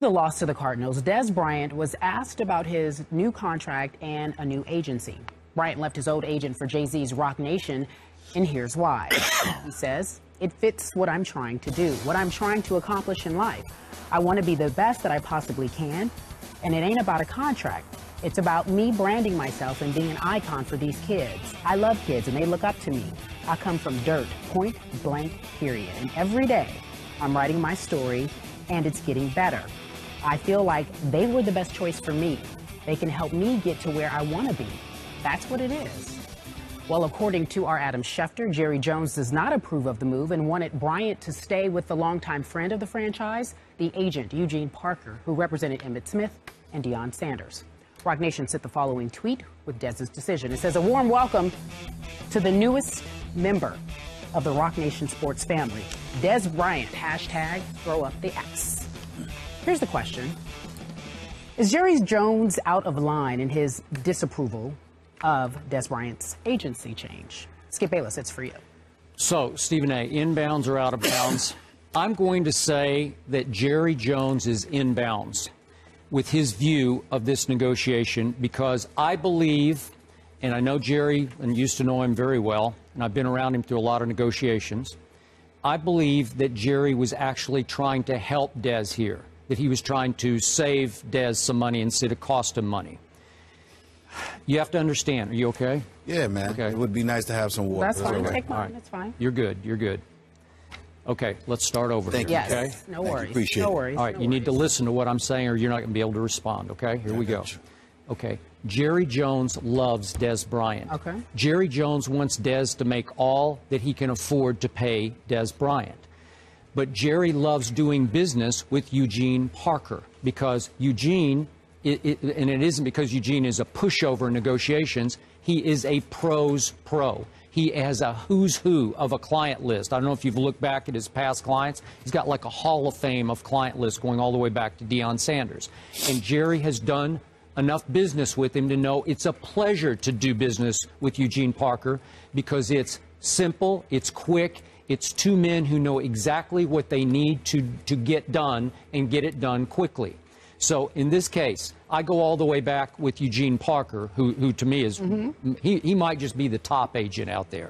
The loss to the Cardinals, Des Bryant was asked about his new contract and a new agency. Bryant left his old agent for Jay-Z's Rock Nation, and here's why. He says, "It fits what I'm trying to do, what I'm trying to accomplish in life. I want to be the best that I possibly can, and it ain't about a contract. It's about me branding myself and being an icon for these kids. I love kids, and they look up to me. I come from dirt, point blank, period. And every day, I'm writing my story, and it's getting better. I feel like they were the best choice for me. They can help me get to where I want to be. That's what it is." Well, according to our Adam Schefter, Jerry Jones does not approve of the move and wanted Bryant to stay with the longtime friend of the franchise, the agent Eugene Parker, who represented Emmitt Smith and Deion Sanders. Rock Nation sent the following tweet with Dez's decision. It says, "A warm welcome to the newest member of the Rock Nation sports family, Des Bryant, hashtag throw up the X." Here's the question. Is Jerry Jones out of line in his disapproval of Des Bryant's agency change? Skip Bayless, it's for you. So, Stephen A., inbounds or out of bounds? I'm going to say that Jerry Jones is inbounds with his view of this negotiation, because I believe, and I know Jerry and used to know him very well, and I've been around him through a lot of negotiations, I believe that Jerry was actually trying to help Des here, that he was trying to save Des some money instead of cost him money. You have to understand. Are you okay? Yeah, man. Okay. It would be nice to have some water. That's fine. Right. Take mine. That's fine. You're good. You're good. Okay, let's start over. Thank here, you. Okay? Yes. No worries. Appreciate no it. worries. All right, no you worries. need to listen to what I'm saying or you're not going to be able to respond, okay? Here we go. Okay, Jerry Jones loves Des Bryant. Okay. Jerry Jones wants Des to make all that he can afford to pay Des Bryant. But Jerry loves doing business with Eugene Parker because Eugene, and it isn't because Eugene is a pushover in negotiations, he is a pro's pro. He has a who's who of a client list. I don't know if you've looked back at his past clients. He's got like a hall of fame of client lists going all the way back to Deion Sanders. And Jerry has done enough business with him to know it's a pleasure to do business with Eugene Parker because it's simple, it's quick, it's two men who know exactly what they need to get done and get it done quickly. So in this case, I go all the way back with Eugene Parker, who to me is, he might just be the top agent out there.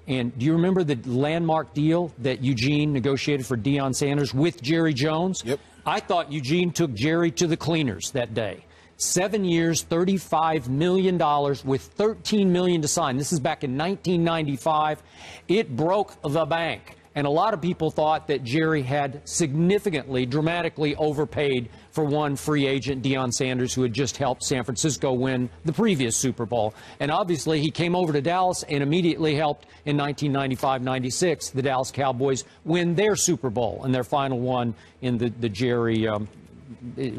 And do you remember the landmark deal that Eugene negotiated for Deion Sanders with Jerry Jones? Yep. I thought Eugene took Jerry to the cleaners that day. 7 years, $35 million with $13 million to sign. This is back in 1995. It broke the bank. And a lot of people thought that Jerry had significantly, dramatically overpaid for one free agent, Deion Sanders, who had just helped San Francisco win the previous Super Bowl. And obviously, he came over to Dallas and immediately helped in 1995-96 the Dallas Cowboys win their Super Bowl and their final one in the Jerry,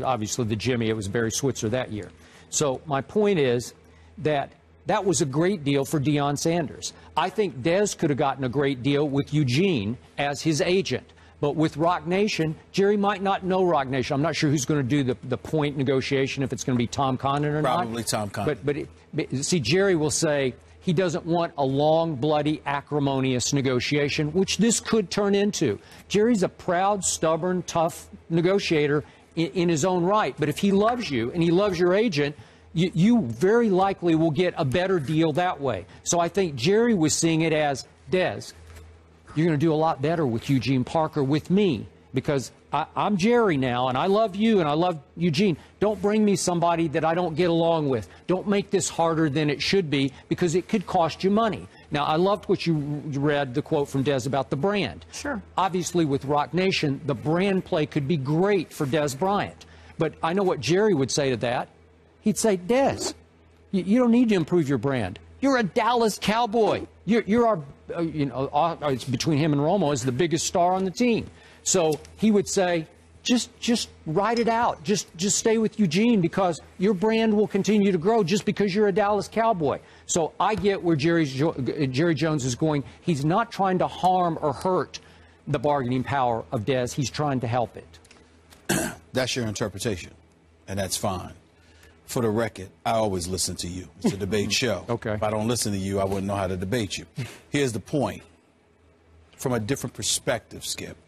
obviously the Jimmy, it was Barry Switzer that year. So my point is that that was a great deal for Deion Sanders. I think Des could have gotten a great deal with Eugene as his agent. But with Rock Nation, Jerry might not know Rock Nation. I'm not sure who's going to do the point negotiation, if it's going to be Tom Condon or not. Probably Tom Condon. But see, Jerry will say he doesn't want a long, bloody, acrimonious negotiation, which this could turn into. Jerry's a proud, stubborn, tough negotiator in his own right. But if he loves you and he loves your agent, you very likely will get a better deal that way. So I think Jerry was seeing it as, Des, you're going to do a lot better with Eugene Parker with me because I'm Jerry now, and I love you, and I love Eugene. Don't bring me somebody that I don't get along with. Don't make this harder than it should be because it could cost you money. Now, I loved what you read, the quote from Des about the brand. Sure. Obviously, with Rock Nation, the brand play could be great for Des Bryant. But I know what Jerry would say to that. He'd say, Des, you don't need to improve your brand. You're a Dallas Cowboy. You're our, it's between him and Romo is the biggest star on the team. So he would say, just ride it out. Just stay with Eugene because your brand will continue to grow just because you're a Dallas Cowboy. So I get where Jerry Jones is going. He's not trying to harm or hurt the bargaining power of Des. He's trying to help it. That's your interpretation, and that's fine. For the record, I always listen to you. It's a debate show. Okay. If I don't listen to you, I wouldn't know how to debate you. Here's the point. From a different perspective, Skip,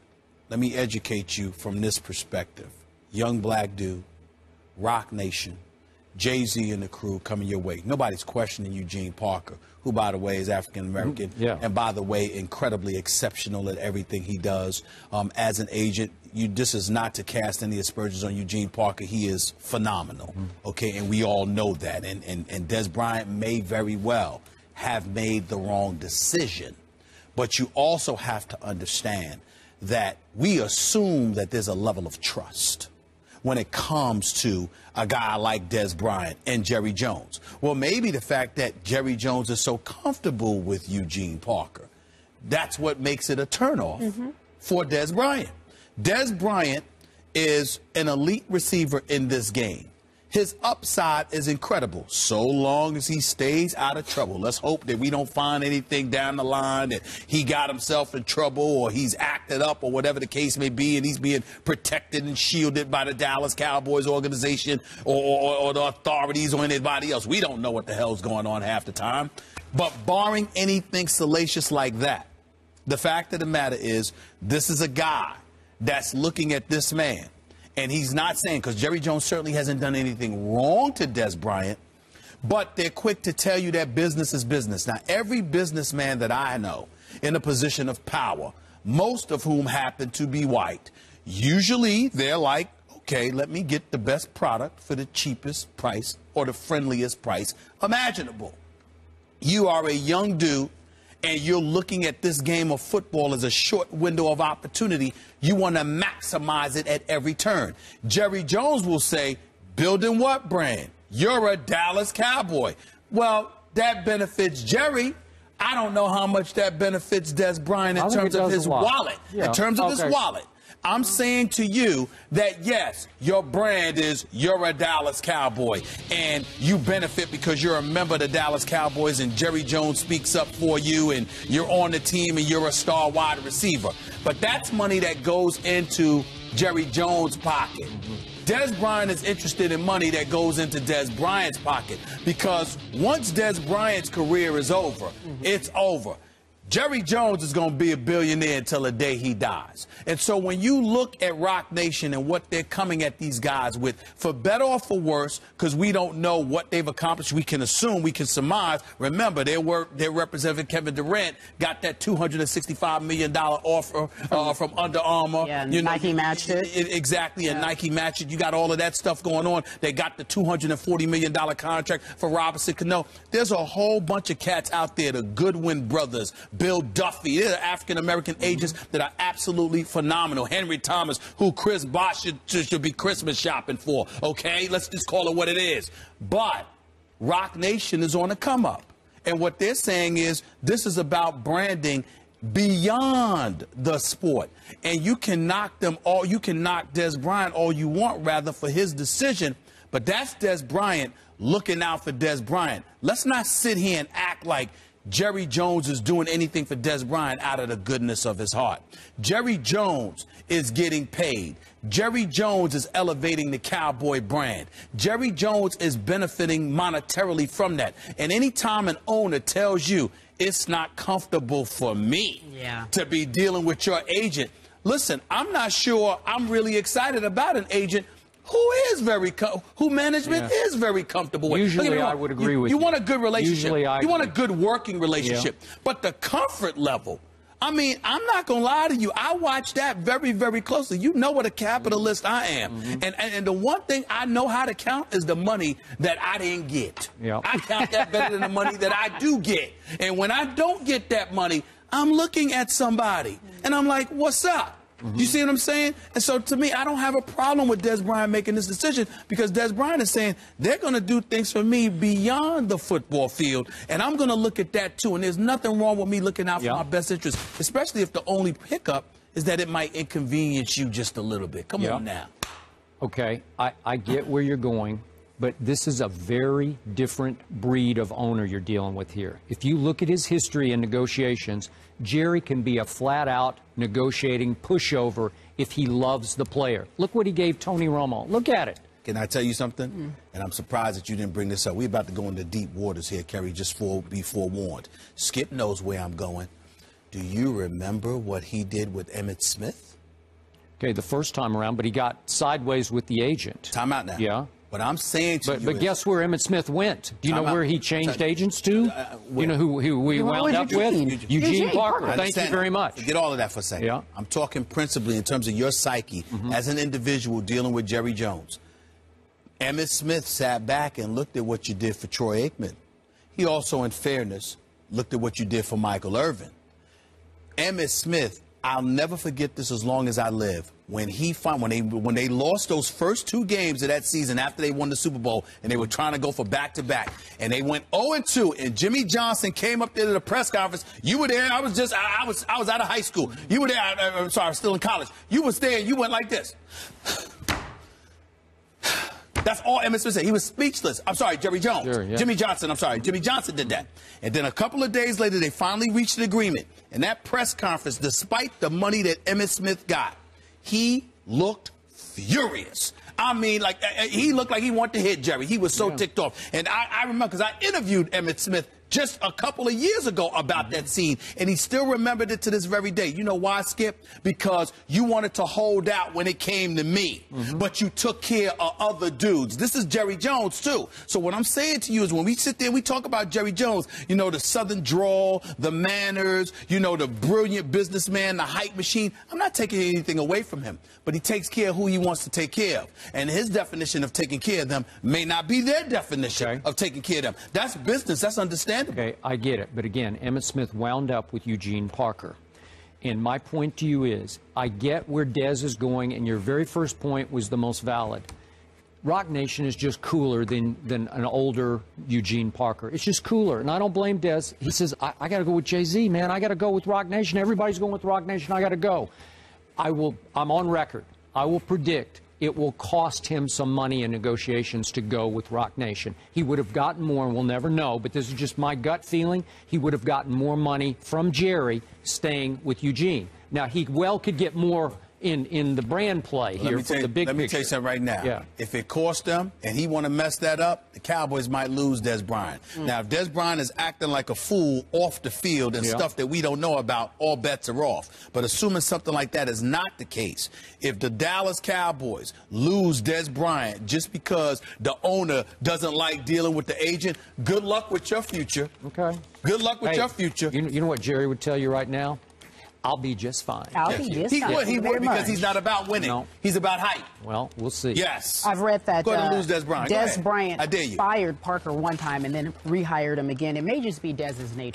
let me educate you from this perspective. young black dude, Rock Nation, Jay-Z and the crew coming your way. Nobody's questioning Eugene Parker, who, by the way, is African-American. Yeah. And, by the way, incredibly exceptional at everything he does. As an agent, this is not to cast any aspersions on Eugene Parker. He is phenomenal, okay? And we all know that. And Des Bryant may very well have made the wrong decision. But you also have to understand that we assume that there's a level of trust when it comes to a guy like Des Bryant and Jerry Jones. Well, maybe the fact that Jerry Jones is so comfortable with Eugene Parker, that's what makes it a turnoff for Des Bryant. Des Bryant is an elite receiver in this game. His upside is incredible, so long as he stays out of trouble. Let's hope that we don't find anything down the line that he got himself in trouble or he's acted up or whatever the case may be, and he's being protected and shielded by the Dallas Cowboys organization or the authorities or anybody else. We don't know what the hell's going on half the time. But barring anything salacious like that, the fact of the matter is this is a guy that's looking at this man. And he's not saying, because Jerry Jones certainly hasn't done anything wrong to Des Bryant, but they're quick to tell you that business is business. Now, every businessman that I know in a position of power, most of whom happen to be white, usually they're like, okay, let me get the best product for the cheapest price or the friendliest price imaginable. You are a young dude, and you're looking at this game of football as a short window of opportunity. You want to maximize it at every turn. Jerry Jones will say, building what brand? You're a Dallas Cowboy. Well, that benefits Jerry. I don't know how much that benefits Des Bryant in terms of his wallet. Yeah. In terms of his wallet. I'm saying to you that, yes, your brand is you're a Dallas Cowboy, and you benefit because you're a member of the Dallas Cowboys and Jerry Jones speaks up for you and you're on the team and you're a star wide receiver. But that's money that goes into Jerry Jones' pocket. Des Bryant is interested in money that goes into Des Bryant's pocket, because once Des Bryant's career is over, it's over. Jerry Jones is going to be a billionaire until the day he dies. And so when you look at Rock Nation and what they're coming at these guys with, for better or for worse, because we don't know what they've accomplished, we can assume, we can surmise. Remember, their representative Kevin Durant got that $265 million offer from Under Armour. Yeah, Nike matched it. Exactly, and Nike matched it. You got all of that stuff going on. They got the $240 million contract for Robinson Cano. There's a whole bunch of cats out there, the Goodwin brothers, Bill Duffy. They're African-American agents that are absolutely phenomenal. Henry Thomas, who Chris Bosh should be Christmas shopping for, okay? Let's just call it what it is. But Rock Nation is on the come up. And what they're saying is this is about branding beyond the sport. And you can knock them all, you can knock Des Bryant all you want, rather, for his decision. But that's Des Bryant looking out for Des Bryant. Let's not sit here and act like Jerry Jones is doing anything for Des Bryant out of the goodness of his heart. Jerry Jones is getting paid. Jerry Jones is elevating the Cowboy brand. Jerry Jones is benefiting monetarily from that. And anytime an owner tells you it's not comfortable for me to be dealing with your agent, listen, I'm not sure I'm really excited about an agent who management is very comfortable with. Usually I would agree with you. You want a good relationship. Usually you want a good working relationship. But the comfort level, I mean, I'm not going to lie to you. I watch that very, very closely. You know what a capitalist I am. And the one thing I know how to count is the money that I didn't get. I count that better than the money that I do get. And when I don't get that money, I'm looking at somebody and I'm like, what's up? You see what I'm saying? And so to me, I don't have a problem with Des Bryant making this decision, because Des Bryant is saying they're going to do things for me beyond the football field. And I'm going to look at that, too. And there's nothing wrong with me looking out for my best interest, especially if the only hiccup is that it might inconvenience you just a little bit. Come on now. Okay, I get where you're going, but this is a very different breed of owner you're dealing with here. If you look at his history in negotiations, Jerry can be a flat-out negotiating pushover if he loves the player. Look what he gave Tony Romo. Look at it. Can I tell you something? And I'm surprised that you didn't bring this up. We're about to go into deep waters here, Kerry, just be forewarned. Skip knows where I'm going. Do you remember what he did with Emmitt Smith? Okay, the first time around, but he got sideways with the agent. Time out now. Yeah. What I'm saying to you But guess where Emmitt Smith went? Do you know where he changed agents to? You know who we wound up with? Eugene Parker. Thank you very much. Forget all of that for a second. Yeah. I'm talking principally in terms of your psyche as an individual dealing with Jerry Jones. Emmitt Smith sat back and looked at what you did for Troy Aikman. He also, in fairness, looked at what you did for Michael Irvin. Emmitt Smith, I'll never forget this as long as I live. When they lost those first 2 games of that season after they won the Super Bowl and they were trying to go for back-to-back, and they went 0-2, and Jimmy Johnson came up there to the press conference. You were there. I was out of high school. You were there. I'm sorry, I was still in college. You was there, and you went like this. That's all Emmitt Smith said. He was speechless. I'm sorry, Jerry Jones. Sure, yeah. Jimmy Johnson, I'm sorry. Jimmy Johnson did that. And then a couple of days later, they finally reached an agreement. And that press conference, despite the money that Emmitt Smith got, he looked furious. I mean, like, he looked like he wanted to hit Jerry. He was so ticked off. And I remember, because I interviewed Emmitt Smith just a couple of years ago about that scene, and he still remembered it to this very day. You know why, Skip? Because you wanted to hold out when it came to me, but you took care of other dudes. This is Jerry Jones, too. So what I'm saying to you is when we sit there and we talk about Jerry Jones, you know, the Southern drawl, the manners, you know, the brilliant businessman, the hype machine, I'm not taking anything away from him, but he takes care of who he wants to take care of. And his definition of taking care of them may not be their definition of taking care of them. That's business. That's understandable. Okay, I get it. But again, Emmitt Smith wound up with Eugene Parker. And my point to you is, I get where Dez is going, and your very first point was the most valid. Rock Nation is just cooler than an older Eugene Parker. It's just cooler. And I don't blame Dez. He says, I got to go with Jay-Z, man. I got to go with Rock Nation. Everybody's going with Rock Nation. I got to go. I'm on record. I will predict it will cost him some money in negotiations to go with Rock Nation. He would have gotten more, and we'll never know, but this is just my gut feeling. He would have gotten more money from Jerry staying with Eugene. Now, he well could get more in the brand play here for the big picture. Let me tell you something right now. Yeah. If it costs them and he want to mess that up, the Cowboys might lose Dez Bryant. Now, if Dez Bryant is acting like a fool off the field and stuff that we don't know about, all bets are off. But assuming something like that is not the case, if the Dallas Cowboys lose Dez Bryant just because the owner doesn't like dealing with the agent, good luck with your future. Okay. Good luck with your future. You know what Jerry would tell you right now? I'll be just fine. I'll be just fine. He would, because he's not about winning. No. He's about hype. Well, we'll see. Yes. I've read that Go ahead and lose Dez Bryant. Dez Bryant I dare you. fired Parker one time and then rehired him again. It may just be Dez's nature.